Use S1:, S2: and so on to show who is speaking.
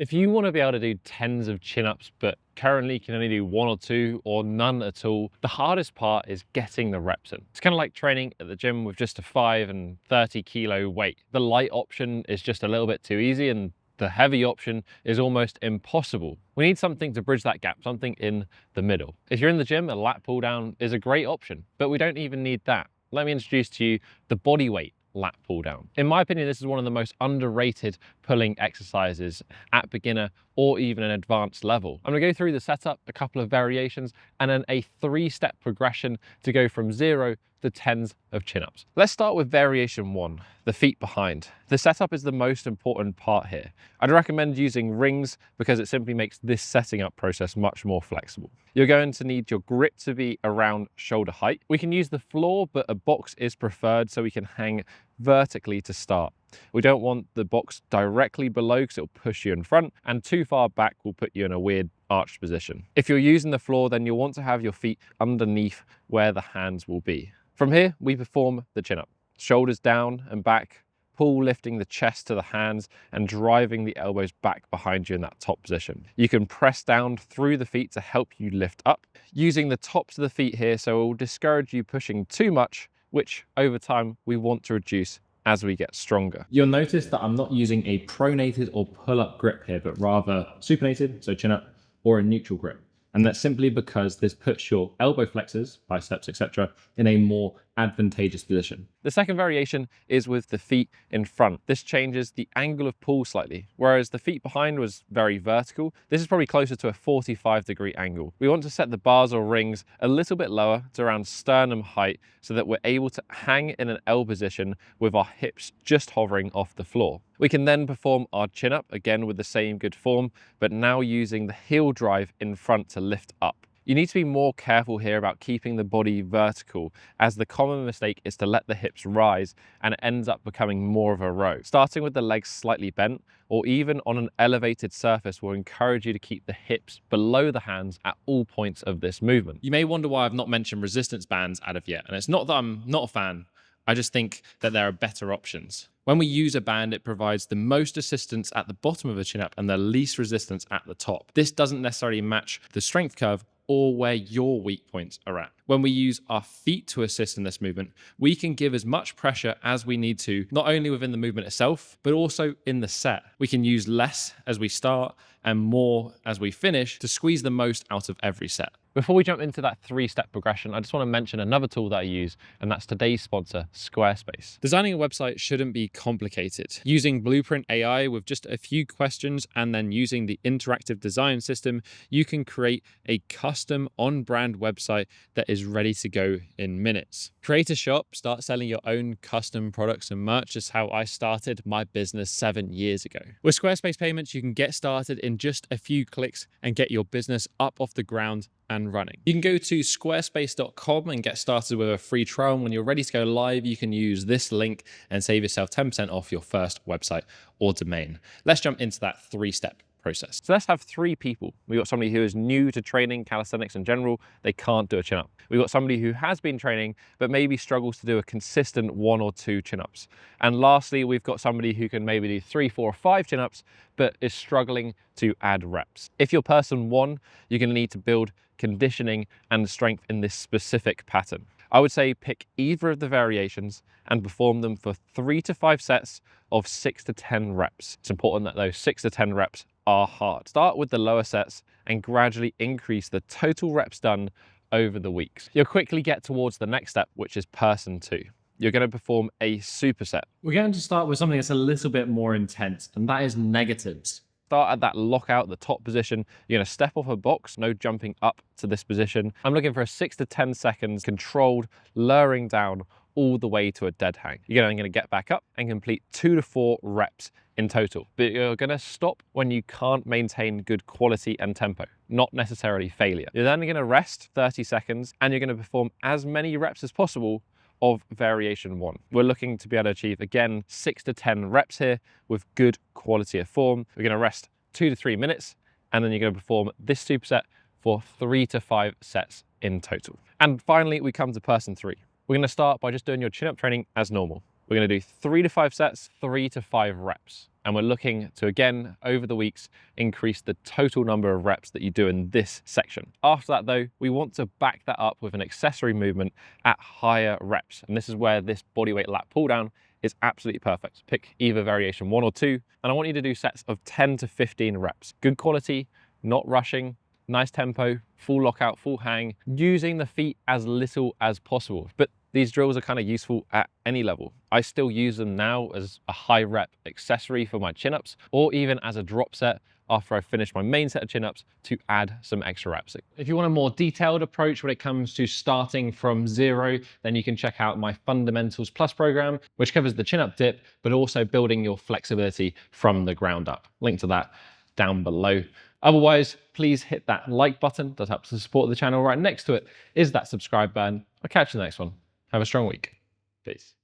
S1: If you want to be able to do tens of chin-ups, but currently can only do 1 or 2 or none at all, the hardest part is getting the reps in. It's kind of like training at the gym with just a 5 and 30 kilo weight. The light option is just a little bit too easy and the heavy option is almost impossible. We need something to bridge that gap, something in the middle. If you're in the gym, a lat pull down is a great option, but we don't even need that. Let me introduce to you the bodyweight lat pull down. In my opinion, this is one of the most underrated pulling exercises at beginner or even an advanced level. I'm gonna go through the setup, a couple of variations, and then a 3-step progression to go from 0 to tens of chin-ups. Let's start with variation 1, the feet behind. The setup is the most important part here. I'd recommend using rings because it simply makes this setting up process much more flexible. You're going to need your grip to be around shoulder height. We can use the floor, but a box is preferred so we can hang vertically to start. We don't want the box directly below because it'll push you in front, and too far back will put you in a weird arched position. If you're using the floor, then you'll want to have your feet underneath where the hands will be. From here, we perform the chin-up. Shoulders down and back, pull lifting the chest to the hands and driving the elbows back behind you in that top position. You can press down through the feet to help you lift up. Using the tops of the feet here, so it will discourage you pushing too much, which over time we want to reduce as we get stronger. You'll notice that I'm not using a pronated or pull-up grip here, but rather supinated, so chin up, or a neutral grip. And that's simply because this puts your elbow flexors, biceps, etc., in a more advantageous position. The second variation is with the feet in front. This changes the angle of pull slightly. Whereas the feet behind was very vertical, this is probably closer to a 45-degree angle. We want to set the bars or rings a little bit lower to around sternum height so that we're able to hang in an L position with our hips just hovering off the floor. We can then perform our chin up again with the same good form, but now using the heel drive in front to lift up. You need to be more careful here about keeping the body vertical, as the common mistake is to let the hips rise and it ends up becoming more of a row. Starting with the legs slightly bent or even on an elevated surface will encourage you to keep the hips below the hands at all points of this movement. You may wonder why I've not mentioned resistance bands as of yet, and it's not that I'm not a fan, I just think that there are better options. When we use a band, it provides the most assistance at the bottom of a chin-up and the least resistance at the top. This doesn't necessarily match the strength curve or where your weak points are at. When we use our feet to assist in this movement, we can give as much pressure as we need to, not only within the movement itself, but also in the set. We can use less as we start and more as we finish to squeeze the most out of every set. Before we jump into that 3-step progression, I just want to mention another tool that I use, and that's today's sponsor, Squarespace. Designing a website shouldn't be complicated. Using Blueprint AI with just a few questions and then using the interactive design system, you can create a custom on-brand website that is ready to go in minutes. Create a shop, start selling your own custom products and merch is how I started my business 7 years ago. With Squarespace payments, you can get started in just a few clicks and get your business up off the ground and running. You can go to squarespace.com and get started with a free trial. And when you're ready to go live, you can use this link and save yourself 10% off your first website or domain. Let's jump into that 3-step process. So let's have 3 people. We've got somebody who is new to training, calisthenics in general. They can't do a chin-up. We've got somebody who has been training, but maybe struggles to do a consistent 1 or 2 chin-ups. And lastly, we've got somebody who can maybe do 3, 4, or 5 chin-ups, but is struggling to add reps. If you're person 1, you're going to need to build conditioning and strength in this specific pattern. I would say pick either of the variations and perform them for 3 to 5 sets of 6 to 10 reps. It's important that those 6 to 10 reps are hard. Start with the lower sets and gradually increase the total reps done over the weeks. You'll quickly get towards the next step, which is person 2. You're going to perform a superset. We're going to start with something that's a little bit more intense, and that is negatives. Start at that lockout, the top position. You're going to step off a box, no jumping up to this position. I'm looking for a 6 to 10 seconds controlled, lowering down all the way to a dead hang. You're going to get back up and complete 2 to 4 reps in total. But you're going to stop when you can't maintain good quality and tempo, not necessarily failure. You're then going to rest 30 seconds and you're going to perform as many reps as possible of variation 1. We're looking to be able to achieve, again, 6 to 10 reps here with good quality of form. We're going to rest 2 to 3 minutes, and then you're going to perform this superset for 3 to 5 sets in total. And finally, we come to person 3. We're going to start by just doing your chin-up training as normal. We're going to do 3 to 5 sets, 3 to 5 reps. And we're looking to, again, over the weeks, increase the total number of reps that you do in this section. After that though, we want to back that up with an accessory movement at higher reps. And this is where this bodyweight lat pull down is absolutely perfect. Pick either variation 1 or 2. And I want you to do sets of 10 to 15 reps. Good quality, not rushing, nice tempo, full lockout, full hang, using the feet as little as possible. But these drills are kind of useful at any level. I still use them now as a high rep accessory for my chin-ups, or even as a drop set after I finish my main set of chin-ups to add some extra reps. If you want a more detailed approach when it comes to starting from zero, then you can check out my Fundamentals Plus program, which covers the chin-up dip, but also building your flexibility from the ground up. Link to that down below. Otherwise, please hit that like button. That helps to support the channel. Right next to it is that subscribe button. I'll catch you in the next one. Have a strong week. Peace.